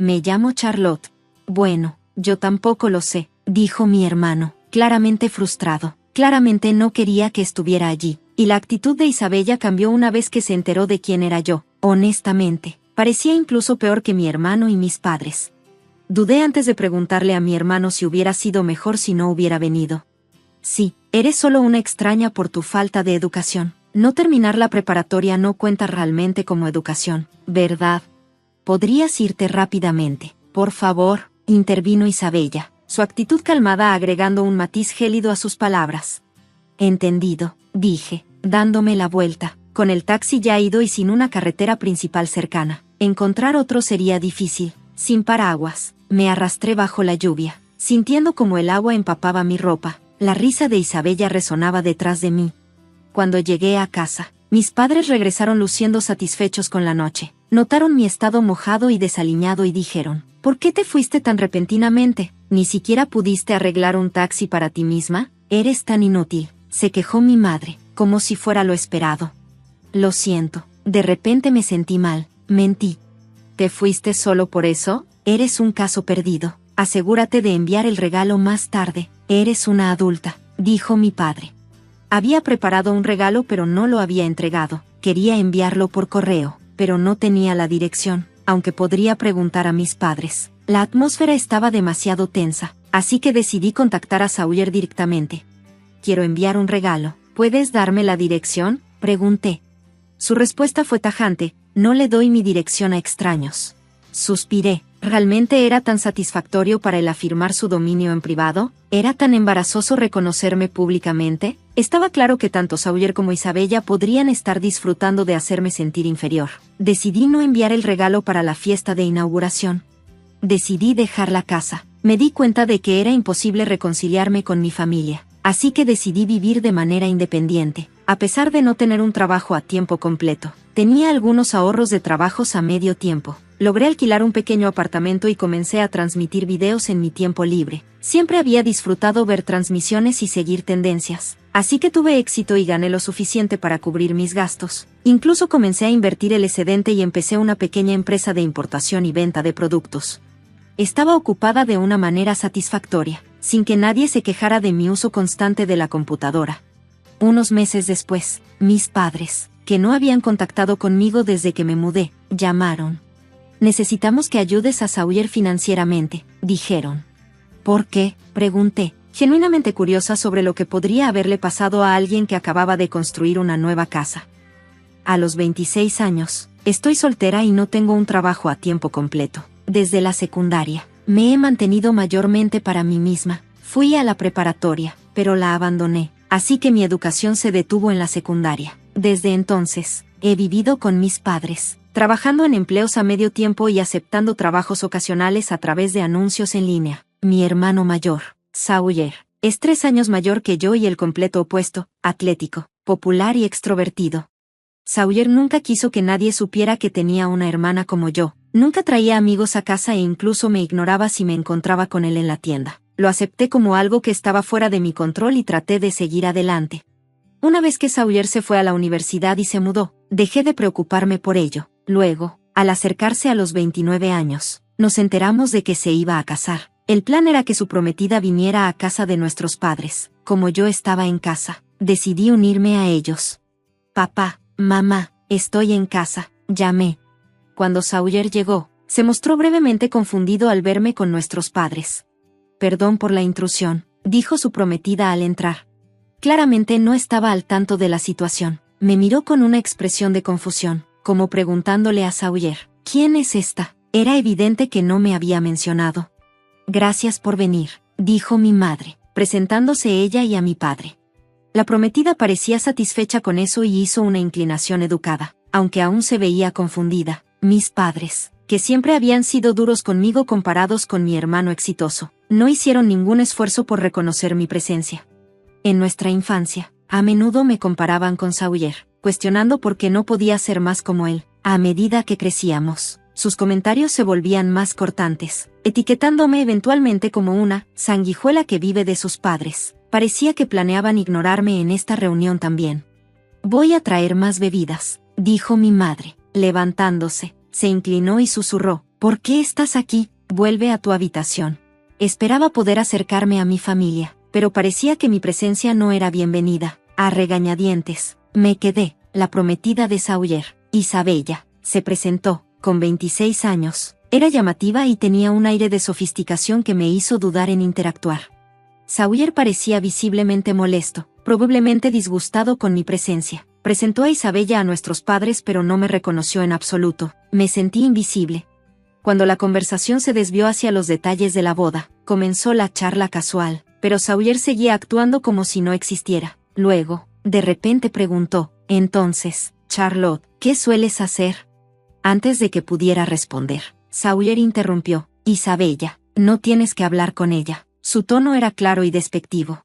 Me llamo Charlotte. Bueno, yo tampoco lo sé, dijo mi hermano, claramente frustrado. Claramente no quería que estuviera allí, y la actitud de Isabella cambió una vez que se enteró de quién era yo. Honestamente, parecía incluso peor que mi hermano y mis padres. Dudé antes de preguntarle a mi hermano si hubiera sido mejor si no hubiera venido. Sí, eres solo una extraña por tu falta de educación. No terminar la preparatoria no cuenta realmente como educación, ¿verdad? Podrías irte rápidamente, por favor, intervino Isabella, su actitud calmada agregando un matiz gélido a sus palabras. Entendido, dije, dándome la vuelta. Con el taxi ya ido y sin una carretera principal cercana, encontrar otro sería difícil. Sin paraguas, me arrastré bajo la lluvia, sintiendo como el agua empapaba mi ropa. La risa de Isabella resonaba detrás de mí. Cuando llegué a casa, mis padres regresaron luciendo satisfechos con la noche. Notaron mi estado mojado y desaliñado y dijeron, ¿por qué te fuiste tan repentinamente? ¿Ni siquiera pudiste arreglar un taxi para ti misma? Eres tan inútil, se quejó mi madre, como si fuera lo esperado. Lo siento, de repente me sentí mal, mentí. ¿Te fuiste solo por eso? Eres un caso perdido. Asegúrate de enviar el regalo más tarde. Eres una adulta, dijo mi padre. Había preparado un regalo pero no lo había entregado. Quería enviarlo por correo, pero no tenía la dirección, aunque podría preguntar a mis padres. La atmósfera estaba demasiado tensa, así que decidí contactar a Sawyer directamente. Quiero enviar un regalo. ¿Puedes darme la dirección?, pregunté. Su respuesta fue tajante, no le doy mi dirección a extraños. Suspiré. ¿Realmente era tan satisfactorio para él afirmar su dominio en privado? ¿Era tan embarazoso reconocerme públicamente? Estaba claro que tanto Sawyer como Isabella podrían estar disfrutando de hacerme sentir inferior. Decidí no enviar el regalo para la fiesta de inauguración. Decidí dejar la casa. Me di cuenta de que era imposible reconciliarme con mi familia, así que decidí vivir de manera independiente. A pesar de no tener un trabajo a tiempo completo, tenía algunos ahorros de trabajos a medio tiempo. Logré alquilar un pequeño apartamento y comencé a transmitir videos en mi tiempo libre. Siempre había disfrutado ver transmisiones y seguir tendencias, así que tuve éxito y gané lo suficiente para cubrir mis gastos. Incluso comencé a invertir el excedente y empecé una pequeña empresa de importación y venta de productos. Estaba ocupada de una manera satisfactoria, sin que nadie se quejara de mi uso constante de la computadora. Unos meses después, mis padres, que no habían contactado conmigo desde que me mudé, llamaron. Necesitamos que ayudes a Sawyer financieramente, dijeron. ¿Por qué?, pregunté, genuinamente curiosa sobre lo que podría haberle pasado a alguien que acababa de construir una nueva casa. A los 26 años, estoy soltera y no tengo un trabajo a tiempo completo. Desde la secundaria, me he mantenido mayormente para mí misma. Fui a la preparatoria, pero la abandoné, así que mi educación se detuvo en la secundaria. Desde entonces, he vivido con mis padres, trabajando en empleos a medio tiempo y aceptando trabajos ocasionales a través de anuncios en línea. Mi hermano mayor, Sawyer, es 3 años mayor que yo y el completo opuesto, atlético, popular y extrovertido. Sawyer nunca quiso que nadie supiera que tenía una hermana como yo. Nunca traía amigos a casa e incluso me ignoraba si me encontraba con él en la tienda. Lo acepté como algo que estaba fuera de mi control y traté de seguir adelante. Una vez que Sawyer se fue a la universidad y se mudó, dejé de preocuparme por ello. Luego, al acercarse a los 29 años, nos enteramos de que se iba a casar. El plan era que su prometida viniera a casa de nuestros padres. Como yo estaba en casa, decidí unirme a ellos. Papá, mamá, estoy en casa, llamé. Cuando Sawyer llegó, se mostró brevemente confundido al verme con nuestros padres. Perdón por la intrusión, dijo su prometida al entrar. Claramente no estaba al tanto de la situación. Me miró con una expresión de confusión, como preguntándole a Sawyer, ¿quién es esta? Era evidente que no me había mencionado. Gracias por venir, dijo mi madre, presentándose ella y a mi padre. La prometida parecía satisfecha con eso y hizo una inclinación educada, aunque aún se veía confundida. Mis padres, que siempre habían sido duros conmigo comparados con mi hermano exitoso, no hicieron ningún esfuerzo por reconocer mi presencia. En nuestra infancia, a menudo me comparaban con Sawyer, cuestionando por qué no podía ser más como él. A medida que crecíamos, sus comentarios se volvían más cortantes, etiquetándome eventualmente como una sanguijuela que vive de sus padres. Parecía que planeaban ignorarme en esta reunión también. Voy a traer más bebidas, dijo mi madre, levantándose, se inclinó y susurró, ¿Por qué estás aquí? Vuelve a tu habitación. Esperaba poder acercarme a mi familia, pero parecía que mi presencia no era bienvenida. A regañadientes, me quedé. La prometida de Sawyer, Isabella, se presentó, con 26 años. Era llamativa y tenía un aire de sofisticación que me hizo dudar en interactuar. Sawyer parecía visiblemente molesto, probablemente disgustado con mi presencia. Presentó a Isabella a nuestros padres pero no me reconoció en absoluto. Me sentí invisible. Cuando la conversación se desvió hacia los detalles de la boda, comenzó la charla casual, pero Sawyer seguía actuando como si no existiera. Luego, de repente preguntó, entonces, Charlotte, ¿qué sueles hacer? Antes de que pudiera responder, Sawyer interrumpió, Isabella, no tienes que hablar con ella. Su tono era claro y despectivo.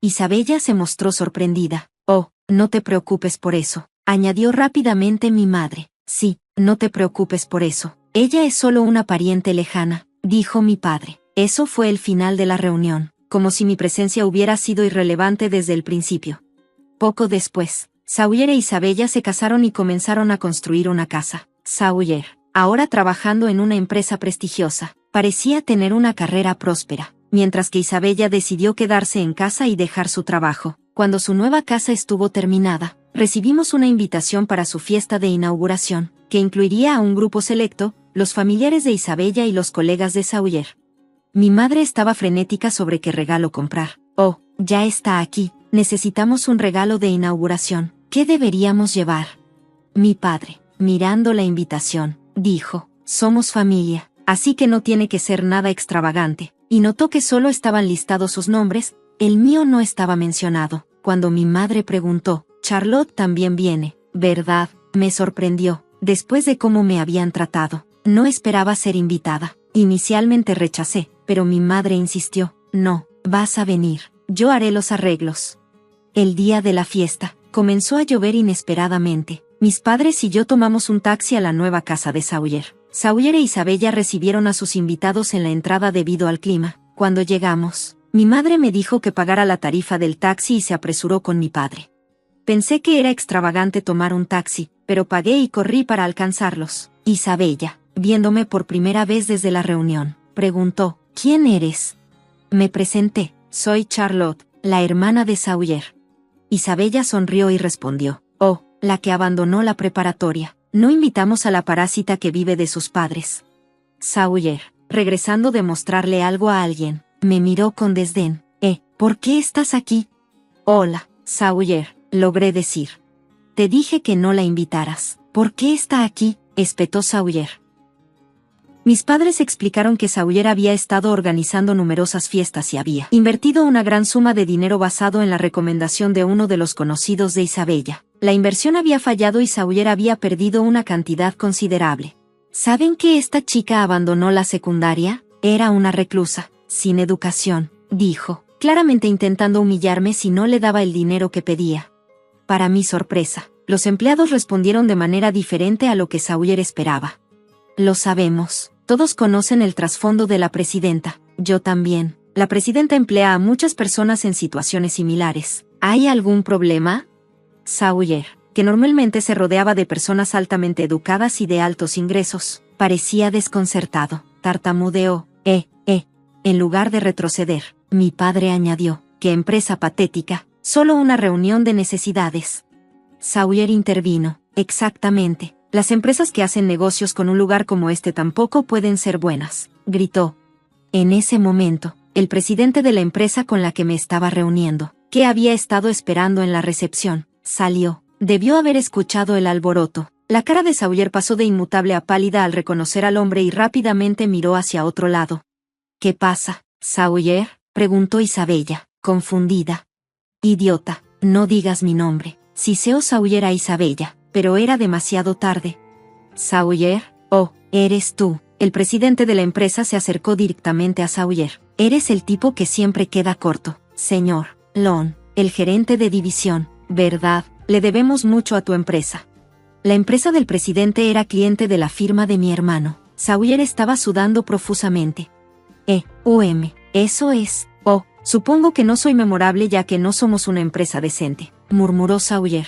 Isabella se mostró sorprendida. Oh, no te preocupes por eso, añadió rápidamente mi madre. Sí, no te preocupes por eso. Ella es solo una pariente lejana, dijo mi padre. Eso fue el final de la reunión, como si mi presencia hubiera sido irrelevante desde el principio. Poco después, Sawyer e Isabella se casaron y comenzaron a construir una casa. Sawyer, ahora trabajando en una empresa prestigiosa, parecía tener una carrera próspera, mientras que Isabella decidió quedarse en casa y dejar su trabajo. Cuando su nueva casa estuvo terminada, recibimos una invitación para su fiesta de inauguración, que incluiría a un grupo selecto, los familiares de Isabella y los colegas de Sawyer. Mi madre estaba frenética sobre qué regalo comprar. Oh, ya está aquí, necesitamos un regalo de inauguración. ¿Qué deberíamos llevar? Mi padre, mirando la invitación, dijo, somos familia, así que no tiene que ser nada extravagante, y notó que solo estaban listados sus nombres, el mío no estaba mencionado. Cuando mi madre preguntó, Charlotte también viene, ¿verdad? Me sorprendió, después de cómo me habían tratado. No esperaba ser invitada. Inicialmente rechacé, pero mi madre insistió, no, vas a venir, yo haré los arreglos. El día de la fiesta, comenzó a llover inesperadamente. Mis padres y yo tomamos un taxi a la nueva casa de Sawyer. Sawyer e Isabella recibieron a sus invitados en la entrada debido al clima. Cuando llegamos, mi madre me dijo que pagara la tarifa del taxi y se apresuró con mi padre. Pensé que era extravagante tomar un taxi, pero pagué y corrí para alcanzarlos. Isabella, viéndome por primera vez desde la reunión, preguntó, ¿quién eres? Me presenté, soy Charlotte, la hermana de Sawyer. Isabella sonrió y respondió, oh, la que abandonó la preparatoria. No invitamos a la parásita que vive de sus padres. Sawyer, regresando de mostrarle algo a alguien, me miró con desdén. ¿Por qué estás aquí? Hola, Sawyer, logré decir. Te dije que no la invitaras. ¿Por qué está aquí? Espetó Sawyer. Mis padres explicaron que Sawyer había estado organizando numerosas fiestas y había invertido una gran suma de dinero basado en la recomendación de uno de los conocidos de Isabella. La inversión había fallado y Sawyer había perdido una cantidad considerable. ¿Saben que esta chica abandonó la secundaria? Era una reclusa, sin educación, dijo, claramente intentando humillarme si no le daba el dinero que pedía. Para mi sorpresa, los empleados respondieron de manera diferente a lo que Sawyer esperaba. Lo sabemos, todos conocen el trasfondo de la presidenta, yo también. La presidenta emplea a muchas personas en situaciones similares. ¿Hay algún problema? Sawyer, que normalmente se rodeaba de personas altamente educadas y de altos ingresos, parecía desconcertado, tartamudeó, en lugar de retroceder. Mi padre añadió, qué empresa patética, solo una reunión de necesidades. Sawyer intervino, exactamente. Las empresas que hacen negocios con un lugar como este tampoco pueden ser buenas, gritó. En ese momento, el presidente de la empresa con la que me estaba reuniendo, que había estado esperando en la recepción, salió. Debió haber escuchado el alboroto. La cara de Sawyer pasó de inmutable a pálida al reconocer al hombre y rápidamente miró hacia otro lado. ¿Qué pasa, Sawyer? Preguntó Isabella, confundida. Idiota, no digas mi nombre. Siseó Sawyer a Isabella, pero era demasiado tarde. Sawyer, oh, eres tú. El presidente de la empresa se acercó directamente a Sawyer. Eres el tipo que siempre queda corto, señor Lon, el gerente de división, ¿verdad? Le debemos mucho a tu empresa. La empresa del presidente era cliente de la firma de mi hermano. Sawyer estaba sudando profusamente. Eso es. Oh, supongo que no soy memorable ya que no somos una empresa decente, murmuró Sawyer.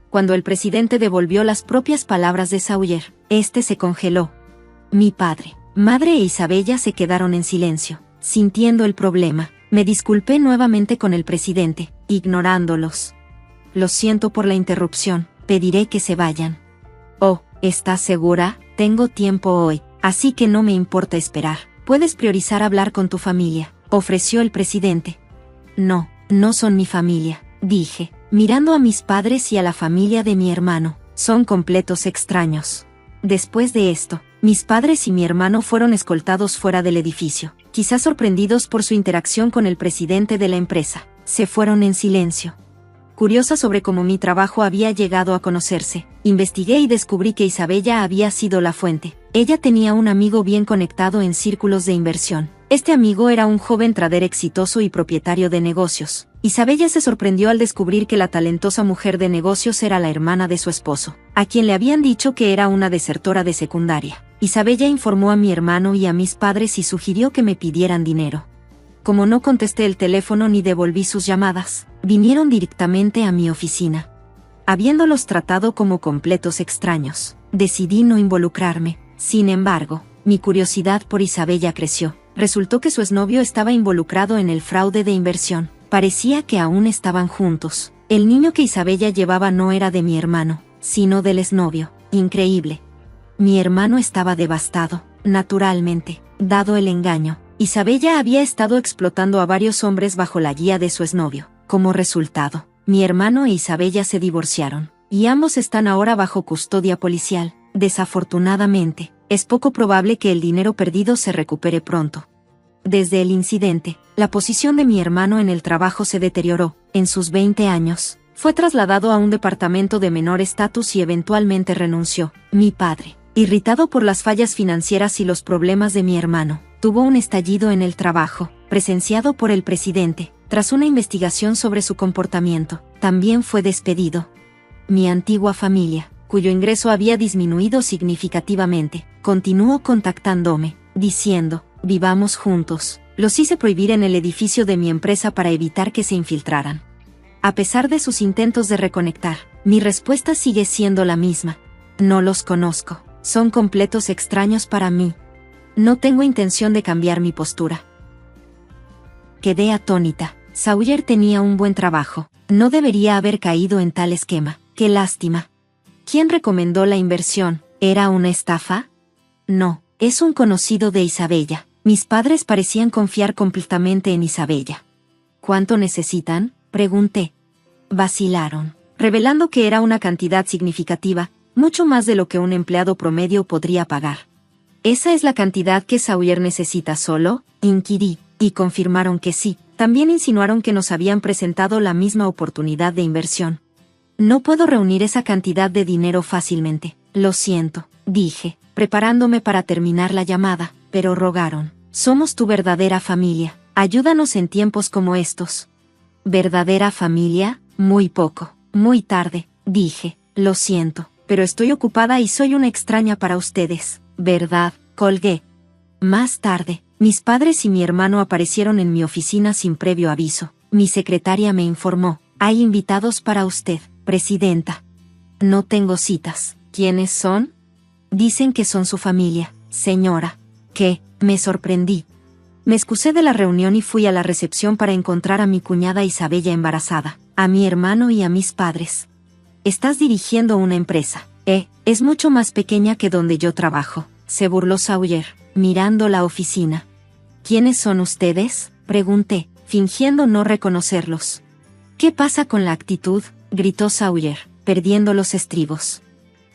Cuando el presidente devolvió las propias palabras de Sawyer, este se congeló. Mi padre, madre e Isabella se quedaron en silencio, sintiendo el problema. Me disculpé nuevamente con el presidente, ignorándolos. Lo siento por la interrupción, pediré que se vayan. Oh, ¿estás segura? Tengo tiempo hoy, así que no me importa esperar. Puedes priorizar hablar con tu familia, ofreció el presidente. No, no son mi familia, dije, mirando a mis padres y a la familia de mi hermano. Son completos extraños. Después de esto, mis padres y mi hermano fueron escoltados fuera del edificio, quizás sorprendidos por su interacción con el presidente de la empresa. Se fueron en silencio. Curiosa sobre cómo mi trabajo había llegado a conocerse, investigué y descubrí que Isabella había sido la fuente. Ella tenía un amigo bien conectado en círculos de inversión. Este amigo era un joven trader exitoso y propietario de negocios. Isabella se sorprendió al descubrir que la talentosa mujer de negocios era la hermana de su esposo, a quien le habían dicho que era una desertora de secundaria. Isabella informó a mi hermano y a mis padres y sugirió que me pidieran dinero. Como no contesté el teléfono ni devolví sus llamadas, vinieron directamente a mi oficina. Habiéndolos tratado como completos extraños, decidí no involucrarme. Sin embargo, mi curiosidad por Isabella creció. Resultó que su exnovio estaba involucrado en el fraude de inversión. Parecía que aún estaban juntos. El niño que Isabella llevaba no era de mi hermano, sino del exnovio. Increíble. Mi hermano estaba devastado, naturalmente, dado el engaño. Isabella había estado explotando a varios hombres bajo la guía de su exnovio. Como resultado, mi hermano e Isabella se divorciaron, y ambos están ahora bajo custodia policial. Desafortunadamente, es poco probable que el dinero perdido se recupere pronto. Desde el incidente, la posición de mi hermano en el trabajo se deterioró. En sus 20 años, fue trasladado a un departamento de menor estatus y eventualmente renunció. Mi padre, irritado por las fallas financieras y los problemas de mi hermano, tuvo un estallido en el trabajo, presenciado por el presidente. Tras una investigación sobre su comportamiento, también fue despedido. Mi antigua familia, cuyo ingreso había disminuido significativamente, continuó contactándome, diciendo, vivamos juntos. Los hice prohibir en el edificio de mi empresa para evitar que se infiltraran. A pesar de sus intentos de reconectar, mi respuesta sigue siendo la misma. No los conozco, son completos extraños para mí. No tengo intención de cambiar mi postura. Quedé atónita. Sawyer tenía un buen trabajo. No debería haber caído en tal esquema. ¡Qué lástima! ¿Quién recomendó la inversión? ¿Era una estafa? No, es un conocido de Isabella. Mis padres parecían confiar completamente en Isabella. ¿Cuánto necesitan?, pregunté. Vacilaron, revelando que era una cantidad significativa, mucho más de lo que un empleado promedio podría pagar. ¿Esa es la cantidad que Sawyer necesita solo?, inquirí, y confirmaron que sí. También insinuaron que nos habían presentado la misma oportunidad de inversión. No puedo reunir esa cantidad de dinero fácilmente. Lo siento, dije, preparándome para terminar la llamada, pero rogaron. Somos tu verdadera familia. Ayúdanos en tiempos como estos. ¿Verdadera familia? Muy poco. Muy tarde, dije. Lo siento, pero estoy ocupada y soy una extraña para ustedes. ¿Verdad? Colgué. Más tarde, mis padres y mi hermano aparecieron en mi oficina sin previo aviso. Mi secretaria me informó, hay invitados para usted, presidenta. No tengo citas. ¿Quiénes son? Dicen que son su familia, señora. ¿Qué? Me sorprendí. Me excusé de la reunión y fui a la recepción para encontrar a mi cuñada Isabella embarazada, a mi hermano y a mis padres. Estás dirigiendo una empresa. Es mucho más pequeña que donde yo trabajo, se burló Sawyer, mirando la oficina. ¿Quiénes son ustedes?, pregunté, fingiendo no reconocerlos. ¿Qué pasa con la actitud?, gritó Sawyer, perdiendo los estribos.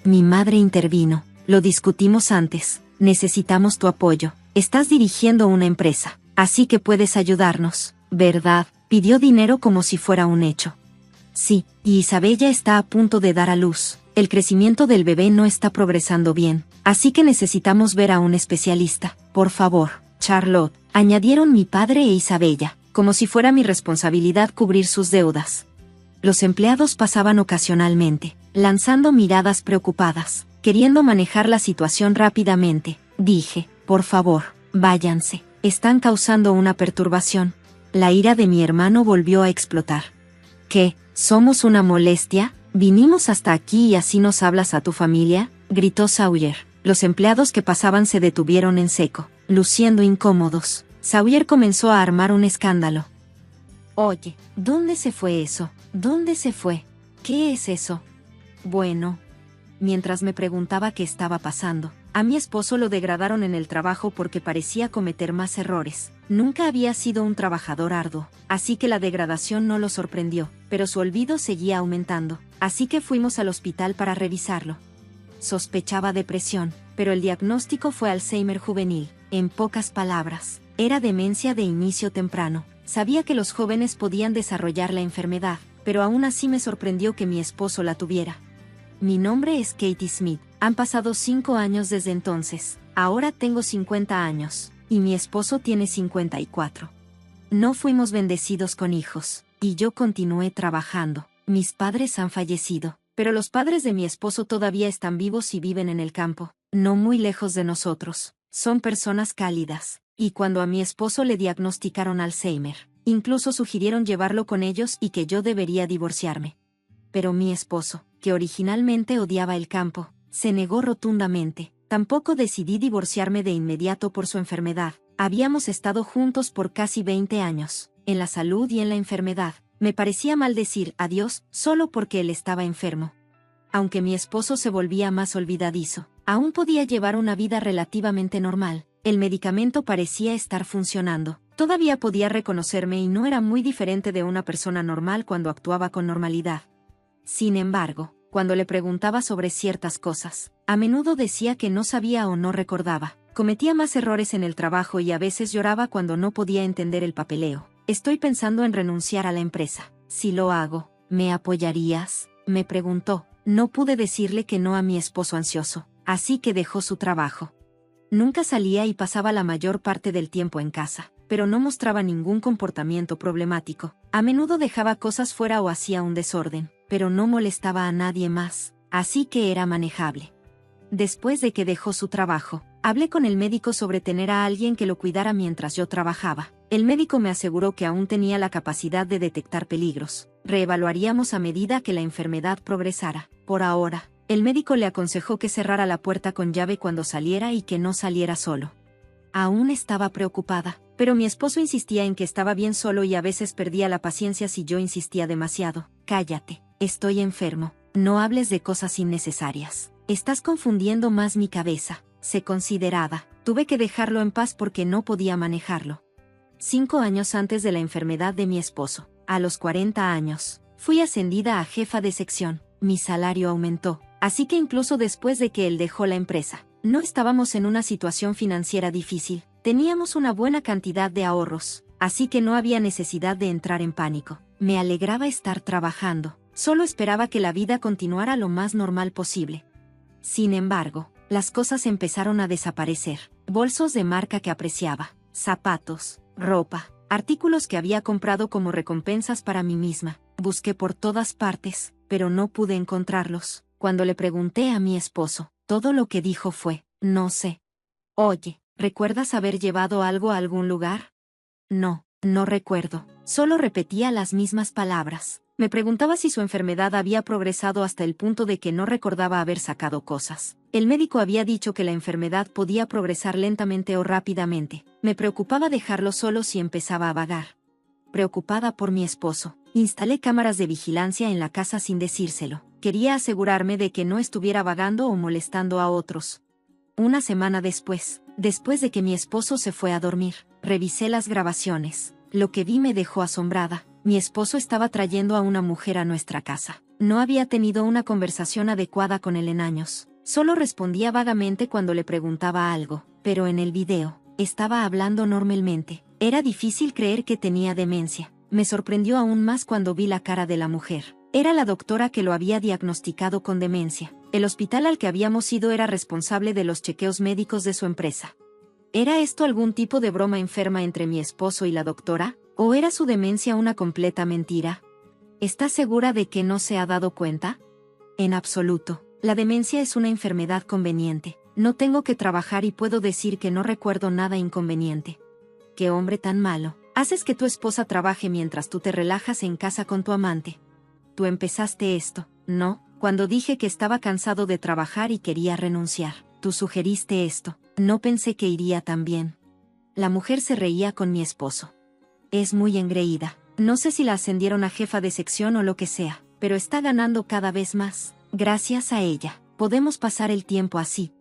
Mi madre intervino. Lo discutimos antes. Necesitamos tu apoyo. Estás dirigiendo una empresa, así que puedes ayudarnos, ¿verdad? Pidió dinero como si fuera un hecho. Sí, y Isabella está a punto de dar a luz. El crecimiento del bebé no está progresando bien, así que necesitamos ver a un especialista. Por favor, Charlotte, añadieron mi padre e Isabella, como si fuera mi responsabilidad cubrir sus deudas. Los empleados pasaban ocasionalmente, lanzando miradas preocupadas, queriendo manejar la situación rápidamente. Dije, por favor, váyanse, están causando una perturbación. La ira de mi hermano volvió a explotar. ¿Qué? ¿Somos una molestia? ¿Vinimos hasta aquí y así nos hablas a tu familia?, gritó Sawyer. Los empleados que pasaban se detuvieron en seco, luciendo incómodos. Sawyer comenzó a armar un escándalo. Oye, ¿dónde se fue eso? ¿Dónde se fue? ¿Qué es eso? Bueno. Mientras me preguntaba qué estaba pasando, a mi esposo lo degradaron en el trabajo porque parecía cometer más errores. Nunca había sido un trabajador arduo, así que la degradación no lo sorprendió, pero su olvido seguía aumentando, así que fuimos al hospital para revisarlo. Sospechaba depresión, pero el diagnóstico fue Alzheimer juvenil. En pocas palabras, era demencia de inicio temprano. Sabía que los jóvenes podían desarrollar la enfermedad, pero aún así me sorprendió que mi esposo la tuviera. Mi nombre es Katie Smith. Han pasado 5 años desde entonces. Ahora tengo 50 años, y mi esposo tiene 54. No fuimos bendecidos con hijos, y yo continué trabajando. Mis padres han fallecido, pero los padres de mi esposo todavía están vivos y viven en el campo, no muy lejos de nosotros. Son personas cálidas, y cuando a mi esposo le diagnosticaron Alzheimer, incluso sugirieron llevarlo con ellos y que yo debería divorciarme. Pero mi esposo, que originalmente odiaba el campo, se negó rotundamente. Tampoco decidí divorciarme de inmediato por su enfermedad. Habíamos estado juntos por casi 20 años, en la salud y en la enfermedad. Me parecía mal decir adiós solo porque él estaba enfermo. Aunque mi esposo se volvía más olvidadizo, aún podía llevar una vida relativamente normal. El medicamento parecía estar funcionando. Todavía podía reconocerme y no era muy diferente de una persona normal cuando actuaba con normalidad. Sin embargo, cuando le preguntaba sobre ciertas cosas, a menudo decía que no sabía o no recordaba. Cometía más errores en el trabajo y a veces lloraba cuando no podía entender el papeleo. Estoy pensando en renunciar a la empresa. Si lo hago, ¿me apoyarías?, me preguntó. No pude decirle que no a mi esposo ansioso, así que dejó su trabajo. Nunca salía y pasaba la mayor parte del tiempo en casa, pero no mostraba ningún comportamiento problemático. A menudo dejaba cosas fuera o hacía un desorden, pero no molestaba a nadie más, así que era manejable. Después de que dejó su trabajo, hablé con el médico sobre tener a alguien que lo cuidara mientras yo trabajaba. El médico me aseguró que aún tenía la capacidad de detectar peligros. Reevaluaríamos a medida que la enfermedad progresara. Por ahora, el médico le aconsejó que cerrara la puerta con llave cuando saliera y que no saliera solo. Aún estaba preocupada, pero mi esposo insistía en que estaba bien solo y a veces perdía la paciencia si yo insistía demasiado. Cállate, estoy enfermo, no hables de cosas innecesarias. Estás confundiendo más mi cabeza. Sé considerada. Tuve que dejarlo en paz porque no podía manejarlo. 5 años antes de la enfermedad de mi esposo, a los 40 años, fui ascendida a jefa de sección. Mi salario aumentó, así que incluso después de que él dejó la empresa, no estábamos en una situación financiera difícil. Teníamos una buena cantidad de ahorros, así que no había necesidad de entrar en pánico. Me alegraba estar trabajando. Solo esperaba que la vida continuara lo más normal posible. Sin embargo, las cosas empezaron a desaparecer. Bolsos de marca que apreciaba, zapatos, ropa, artículos que había comprado como recompensas para mí misma. Busqué por todas partes, pero no pude encontrarlos. Cuando le pregunté a mi esposo, todo lo que dijo fue, no sé. Oye, ¿recuerdas haber llevado algo a algún lugar? No, no recuerdo. Solo repetía las mismas palabras. Me preguntaba si su enfermedad había progresado hasta el punto de que no recordaba haber sacado cosas. El médico había dicho que la enfermedad podía progresar lentamente o rápidamente. Me preocupaba dejarlo solo si empezaba a vagar. Preocupada por mi esposo, instalé cámaras de vigilancia en la casa sin decírselo. Quería asegurarme de que no estuviera vagando o molestando a otros. Una semana después de que mi esposo se fue a dormir, revisé las grabaciones. Lo que vi me dejó asombrada. Mi esposo estaba trayendo a una mujer a nuestra casa. No había tenido una conversación adecuada con él en años. Solo respondía vagamente cuando le preguntaba algo, pero en el video, estaba hablando normalmente. Era difícil creer que tenía demencia. Me sorprendió aún más cuando vi la cara de la mujer. Era la doctora que lo había diagnosticado con demencia. El hospital al que habíamos ido era responsable de los chequeos médicos de su empresa. ¿Era esto algún tipo de broma enferma entre mi esposo y la doctora? ¿O era su demencia una completa mentira? ¿Estás segura de que no se ha dado cuenta? En absoluto. La demencia es una enfermedad conveniente. No tengo que trabajar y puedo decir que no recuerdo nada inconveniente. ¡Qué hombre tan malo! Haces que tu esposa trabaje mientras tú te relajas en casa con tu amante. Tú empezaste esto, ¿no? Cuando dije que estaba cansado de trabajar y quería renunciar. Tú sugeriste esto. No pensé que iría tan bien. La mujer se reía con mi esposo. Es muy engreída. No sé si la ascendieron a jefa de sección o lo que sea, pero está ganando cada vez más. Gracias a ella, podemos pasar el tiempo así.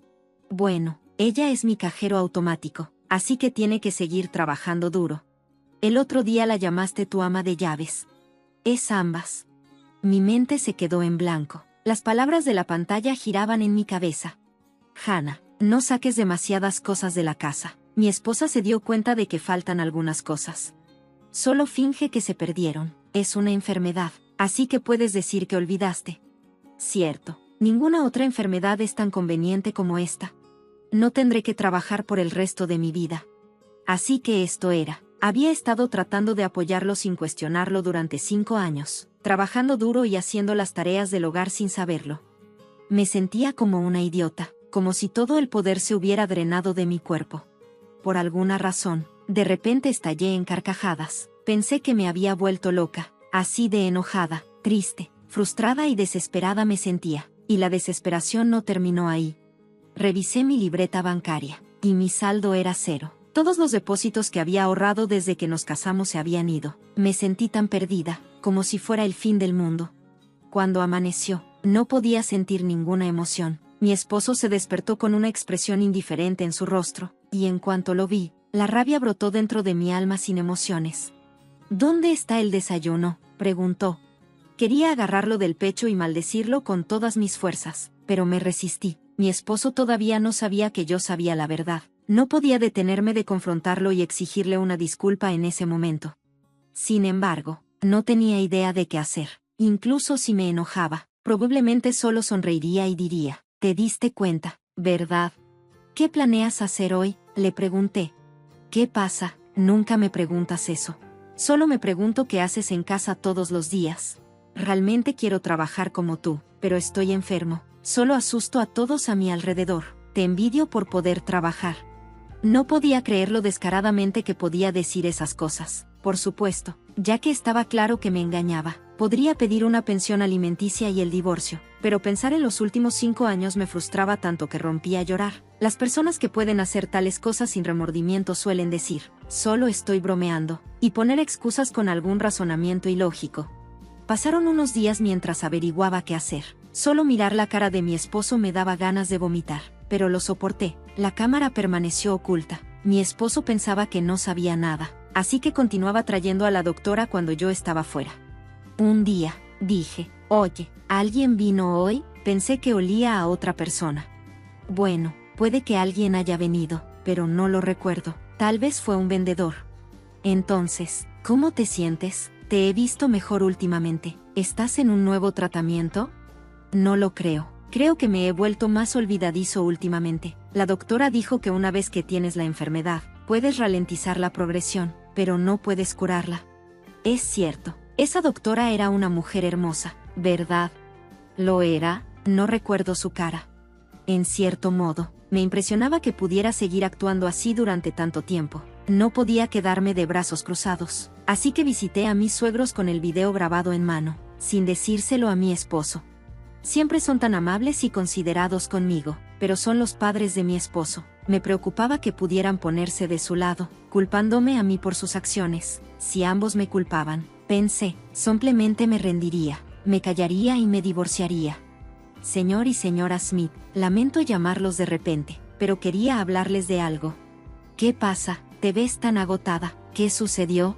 Bueno, ella es mi cajero automático, así que tiene que seguir trabajando duro. El otro día la llamaste tu ama de llaves. Es ambas. Mi mente se quedó en blanco. Las palabras de la pantalla giraban en mi cabeza. Hannah, no saques demasiadas cosas de la casa. Mi esposa se dio cuenta de que faltan algunas cosas. Solo finge que se perdieron. Es una enfermedad, así que puedes decir que olvidaste. Cierto, ninguna otra enfermedad es tan conveniente como esta. No tendré que trabajar por el resto de mi vida. Así que esto era. Había estado tratando de apoyarlo sin cuestionarlo durante 5 años, trabajando duro y haciendo las tareas del hogar sin saberlo. Me sentía como una idiota, como si todo el poder se hubiera drenado de mi cuerpo. Por alguna razón, de repente estallé en carcajadas. Pensé que me había vuelto loca, así de enojada, triste, frustrada y desesperada me sentía, y la desesperación no terminó ahí. Revisé mi libreta bancaria, y mi saldo era 0. Todos los depósitos que había ahorrado desde que nos casamos se habían ido. Me sentí tan perdida, como si fuera el fin del mundo. Cuando amaneció, no podía sentir ninguna emoción. Mi esposo se despertó con una expresión indiferente en su rostro, y en cuanto lo vi, la rabia brotó dentro de mi alma sin emociones. ¿Dónde está el desayuno?, preguntó. Quería agarrarlo del pecho y maldecirlo con todas mis fuerzas, pero me resistí. Mi esposo todavía no sabía que yo sabía la verdad. No podía detenerme de confrontarlo y exigirle una disculpa en ese momento. Sin embargo, no tenía idea de qué hacer. Incluso si me enojaba, probablemente solo sonreiría y diría, «Te diste cuenta, ¿verdad? ¿Qué planeas hacer hoy?», le pregunté. «¿Qué pasa? Nunca me preguntas eso. Solo me pregunto qué haces en casa todos los días. Realmente quiero trabajar como tú, pero estoy enfermo. Solo asusto a todos a mi alrededor. Te envidio por poder trabajar». No podía creerlo descaradamente que podía decir esas cosas. Por supuesto, ya que estaba claro que me engañaba. Podría pedir una pensión alimenticia y el divorcio, pero pensar en los últimos 5 años me frustraba tanto que rompía a llorar. Las personas que pueden hacer tales cosas sin remordimiento suelen decir, «Solo estoy bromeando», y poner excusas con algún razonamiento ilógico. Pasaron unos días mientras averiguaba qué hacer. Solo mirar la cara de mi esposo me daba ganas de vomitar, pero lo soporté. La cámara permaneció oculta. Mi esposo pensaba que no sabía nada, así que continuaba trayendo a la doctora cuando yo estaba fuera. Un día, dije, «Oye, ¿alguien vino hoy?». Pensé que olía a otra persona. Bueno, puede que alguien haya venido, pero no lo recuerdo. Tal vez fue un vendedor. Entonces, ¿cómo te sientes? Te he visto mejor últimamente. ¿Estás en un nuevo tratamiento? No lo creo. Creo que me he vuelto más olvidadizo últimamente. La doctora dijo que una vez que tienes la enfermedad, puedes ralentizar la progresión, pero no puedes curarla. Es cierto. Esa doctora era una mujer hermosa, ¿verdad? ¿Lo era? No recuerdo su cara. En cierto modo, me impresionaba que pudiera seguir actuando así durante tanto tiempo. No podía quedarme de brazos cruzados, así que visité a mis suegros con el video grabado en mano, sin decírselo a mi esposo. Siempre son tan amables y considerados conmigo, pero son los padres de mi esposo. Me preocupaba que pudieran ponerse de su lado, culpándome a mí por sus acciones. Si ambos me culpaban, pensé, simplemente me rendiría, me callaría y me divorciaría. Señor y señora Smith, lamento llamarlos de repente, pero quería hablarles de algo. ¿Qué pasa? ¿Te ves tan agotada? ¿Qué sucedió?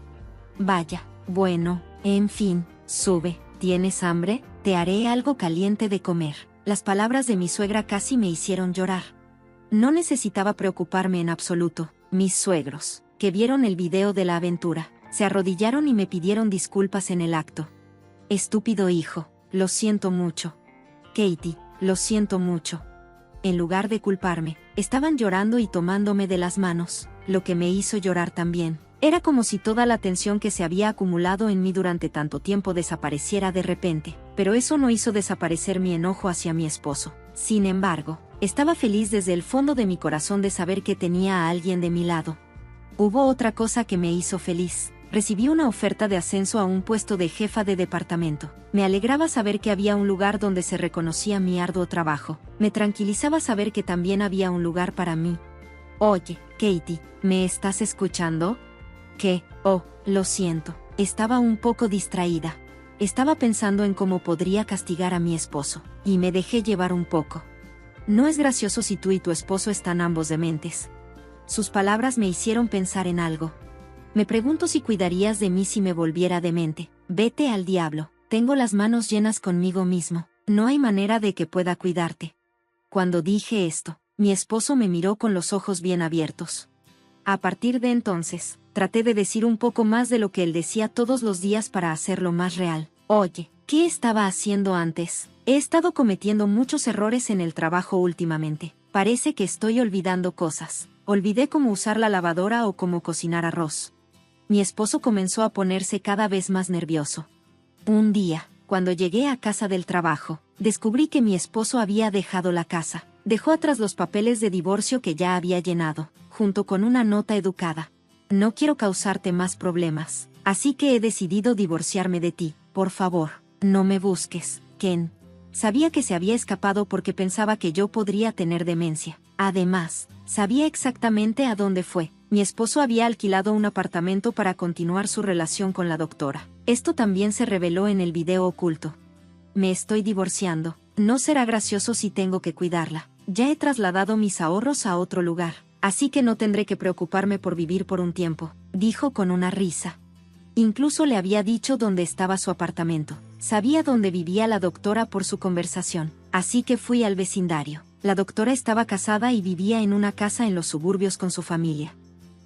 Vaya, bueno, en fin, sube. ¿Tienes hambre? Te haré algo caliente de comer. Las palabras de mi suegra casi me hicieron llorar. No necesitaba preocuparme en absoluto. Mis suegros, que vieron el video de la aventura, se arrodillaron y me pidieron disculpas en el acto. Estúpido hijo, lo siento mucho. Katie, lo siento mucho. En lugar de culparme, estaban llorando y tomándome de las manos, lo que me hizo llorar también. Era como si toda la tensión que se había acumulado en mí durante tanto tiempo desapareciera de repente, pero eso no hizo desaparecer mi enojo hacia mi esposo. Sin embargo, estaba feliz desde el fondo de mi corazón de saber que tenía a alguien de mi lado. Hubo otra cosa que me hizo feliz. Recibí una oferta de ascenso a un puesto de jefa de departamento. Me alegraba saber que había un lugar donde se reconocía mi arduo trabajo. Me tranquilizaba saber que también había un lugar para mí. Oye, Katie, ¿me estás escuchando? ¿Qué? Oh, lo siento. Estaba un poco distraída. Estaba pensando en cómo podría castigar a mi esposo, y me dejé llevar un poco. No es gracioso si tú y tu esposo están ambos dementes. Sus palabras me hicieron pensar en algo. Me pregunto si cuidarías de mí si me volviera demente. Vete al diablo. Tengo las manos llenas conmigo mismo. No hay manera de que pueda cuidarte. Cuando dije esto, mi esposo me miró con los ojos bien abiertos. A partir de entonces, traté de decir un poco más de lo que él decía todos los días para hacerlo más real. Oye, ¿qué estaba haciendo antes? He estado cometiendo muchos errores en el trabajo últimamente. Parece que estoy olvidando cosas. Olvidé cómo usar la lavadora o cómo cocinar arroz. Mi esposo comenzó a ponerse cada vez más nervioso. Un día, cuando llegué a casa del trabajo, descubrí que mi esposo había dejado la casa. Dejó atrás los papeles de divorcio que ya había llenado, junto con una nota educada. No quiero causarte más problemas, así que he decidido divorciarme de ti. Por favor, no me busques, Ken. Sabía que se había escapado porque pensaba que yo podría tener demencia. Además, sabía exactamente a dónde fue. Mi esposo había alquilado un apartamento para continuar su relación con la doctora. Esto también se reveló en el video oculto. Me estoy divorciando. No será gracioso si tengo que cuidarla. Ya he trasladado mis ahorros a otro lugar, así que no tendré que preocuparme por vivir por un tiempo, dijo con una risa. Incluso le había dicho dónde estaba su apartamento. Sabía dónde vivía la doctora por su conversación, así que fui al vecindario. La doctora estaba casada y vivía en una casa en los suburbios con su familia.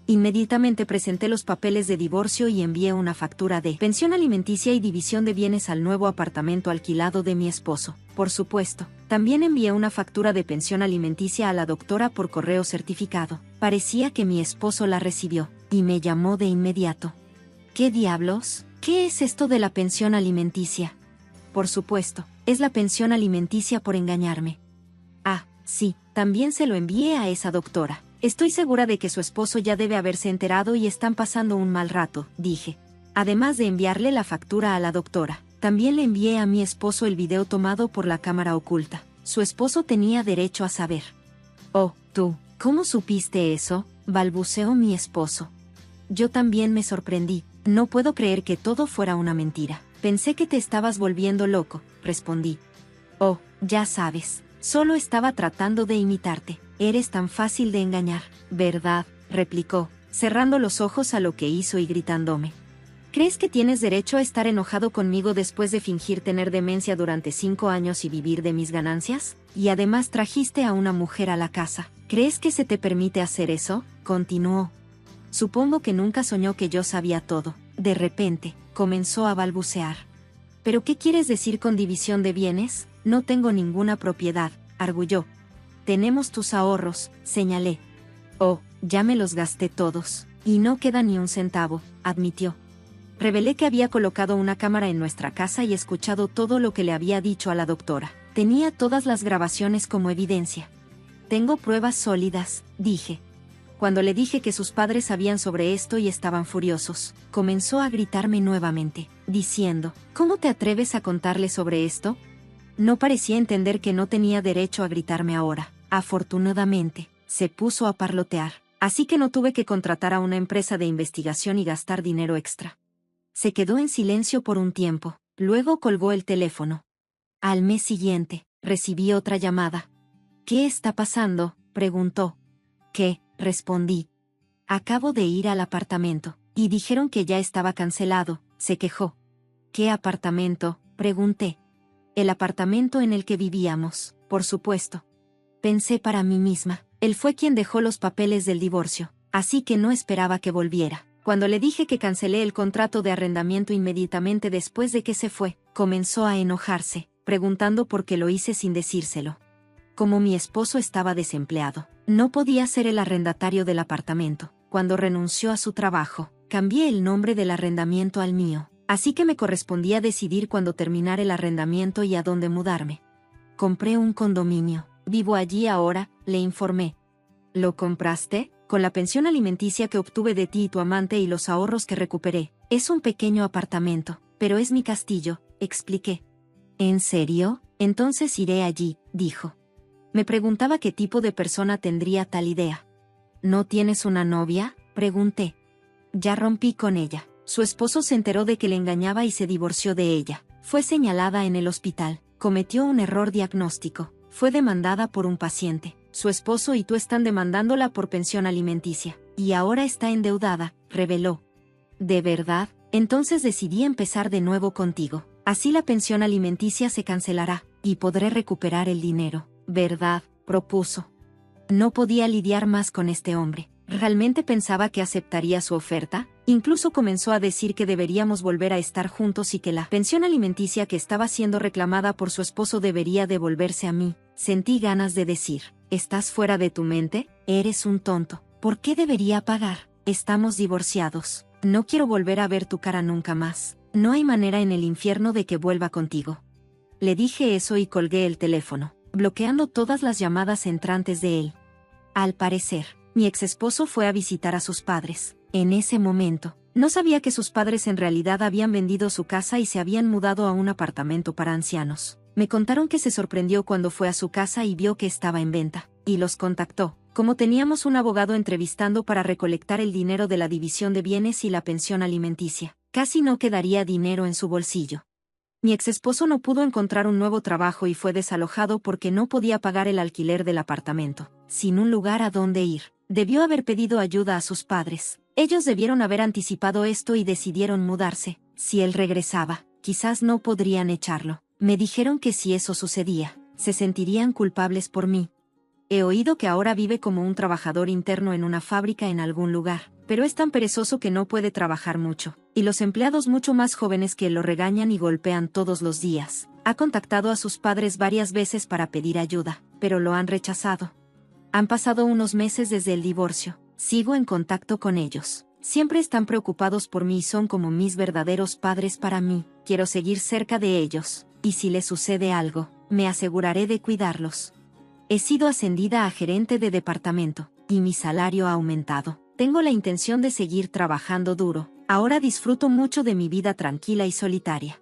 Inmediatamente presenté los papeles de divorcio y envié una factura de pensión alimenticia y división de bienes al nuevo apartamento alquilado de mi esposo. Por supuesto, también envié una factura de pensión alimenticia a la doctora por correo certificado. Parecía que mi esposo la recibió, y me llamó de inmediato. ¿Qué diablos? ¿Qué es esto de la pensión alimenticia? Por supuesto, es la pensión alimenticia por engañarme. Ah, sí, también se lo envié a esa doctora. Estoy segura de que su esposo ya debe haberse enterado y están pasando un mal rato, dije. Además de enviarle la factura a la doctora, también le envié a mi esposo el video tomado por la cámara oculta. Su esposo tenía derecho a saber. Oh, tú, ¿cómo supiste eso?, balbuceó mi esposo. Yo también me sorprendí. No puedo creer que todo fuera una mentira. Pensé que te estabas volviendo loco, respondí. Oh, ya sabes, solo estaba tratando de imitarte. Eres tan fácil de engañar, ¿verdad?, replicó, cerrando los ojos a lo que hizo y gritándome. ¿Crees que tienes derecho a estar enojado conmigo después de fingir tener demencia durante 5 años y vivir de mis ganancias? Y además trajiste a una mujer a la casa. ¿Crees que se te permite hacer eso?, continuó. Supongo que nunca soñó que yo sabía todo. De repente, comenzó a balbucear. ¿Pero qué quieres decir con división de bienes? No tengo ninguna propiedad, arguyó. Tenemos tus ahorros, señalé. Oh, ya me los gasté todos, y no queda ni un centavo, admitió. Revelé que había colocado una cámara en nuestra casa y escuchado todo lo que le había dicho a la doctora. Tenía todas las grabaciones como evidencia. Tengo pruebas sólidas, dije. Cuando le dije que sus padres sabían sobre esto y estaban furiosos, comenzó a gritarme nuevamente, diciendo, ¿cómo te atreves a contarle sobre esto? No parecía entender que no tenía derecho a gritarme ahora. Afortunadamente, se puso a parlotear, así que no tuve que contratar a una empresa de investigación y gastar dinero extra. Se quedó en silencio por un tiempo, luego colgó el teléfono. Al mes siguiente, recibí otra llamada. ¿Qué está pasando?, preguntó. ¿Qué?, respondí. Acabo de ir al apartamento, y dijeron que ya estaba cancelado, se quejó. ¿Qué apartamento?, pregunté. El apartamento en el que vivíamos, por supuesto. Pensé para mí misma, él fue quien dejó los papeles del divorcio, así que no esperaba que volviera. Cuando le dije que cancelé el contrato de arrendamiento inmediatamente después de que se fue, comenzó a enojarse, preguntando por qué lo hice sin decírselo. Como mi esposo estaba desempleado, no podía ser el arrendatario del apartamento. Cuando renunció a su trabajo, cambié el nombre del arrendamiento al mío, así que me correspondía decidir cuándo terminar el arrendamiento y a dónde mudarme. Compré un condominio. Vivo allí ahora, le informé. ¿Lo compraste?, con la pensión alimenticia que obtuve de ti y tu amante y los ahorros que recuperé. Es un pequeño apartamento, pero es mi castillo, expliqué. ¿En serio? Entonces iré allí, dijo. Me preguntaba qué tipo de persona tendría tal idea. ¿No tienes una novia?, pregunté. Ya rompí con ella. Su esposo se enteró de que le engañaba y se divorció de ella. Fue señalada en el hospital. Cometió un error diagnóstico. Fue demandada por un paciente. Su esposo y tú están demandándola por pensión alimenticia. Y ahora está endeudada, reveló. ¿De verdad? Entonces decidí empezar de nuevo contigo. Así la pensión alimenticia se cancelará, y podré recuperar el dinero. ¿Verdad?, propuso. No podía lidiar más con este hombre. ¿Realmente pensaba que aceptaría su oferta? Incluso comenzó a decir que deberíamos volver a estar juntos y que la pensión alimenticia que estaba siendo reclamada por su esposo debería devolverse a mí. Sentí ganas de decir, ¿estás fuera de tu mente? Eres un tonto. ¿Por qué debería pagar? Estamos divorciados. No quiero volver a ver tu cara nunca más. No hay manera en el infierno de que vuelva contigo. Le dije eso y colgué el teléfono, bloqueando todas las llamadas entrantes de él. Al parecer, mi exesposo fue a visitar a sus padres. En ese momento, no sabía que sus padres en realidad habían vendido su casa y se habían mudado a un apartamento para ancianos. Me contaron que se sorprendió cuando fue a su casa y vio que estaba en venta, y los contactó. Como teníamos un abogado entrevistando para recolectar el dinero de la división de bienes y la pensión alimenticia, casi no quedaría dinero en su bolsillo. Mi exesposo no pudo encontrar un nuevo trabajo y fue desalojado porque no podía pagar el alquiler del apartamento, sin un lugar a donde ir. Debió haber pedido ayuda a sus padres. Ellos debieron haber anticipado esto y decidieron mudarse. Si él regresaba, quizás no podrían echarlo. Me dijeron que si eso sucedía, se sentirían culpables por mí. He oído que ahora vive como un trabajador interno en una fábrica en algún lugar, pero es tan perezoso que no puede trabajar mucho, y los empleados mucho más jóvenes que lo regañan y golpean todos los días. Ha contactado a sus padres varias veces para pedir ayuda, pero lo han rechazado. Han pasado unos meses desde el divorcio. Sigo en contacto con ellos. Siempre están preocupados por mí y son como mis verdaderos padres para mí. Quiero seguir cerca de ellos, y si les sucede algo, me aseguraré de cuidarlos. He sido ascendida a gerente de departamento, y mi salario ha aumentado. Tengo la intención de seguir trabajando duro. Ahora disfruto mucho de mi vida tranquila y solitaria.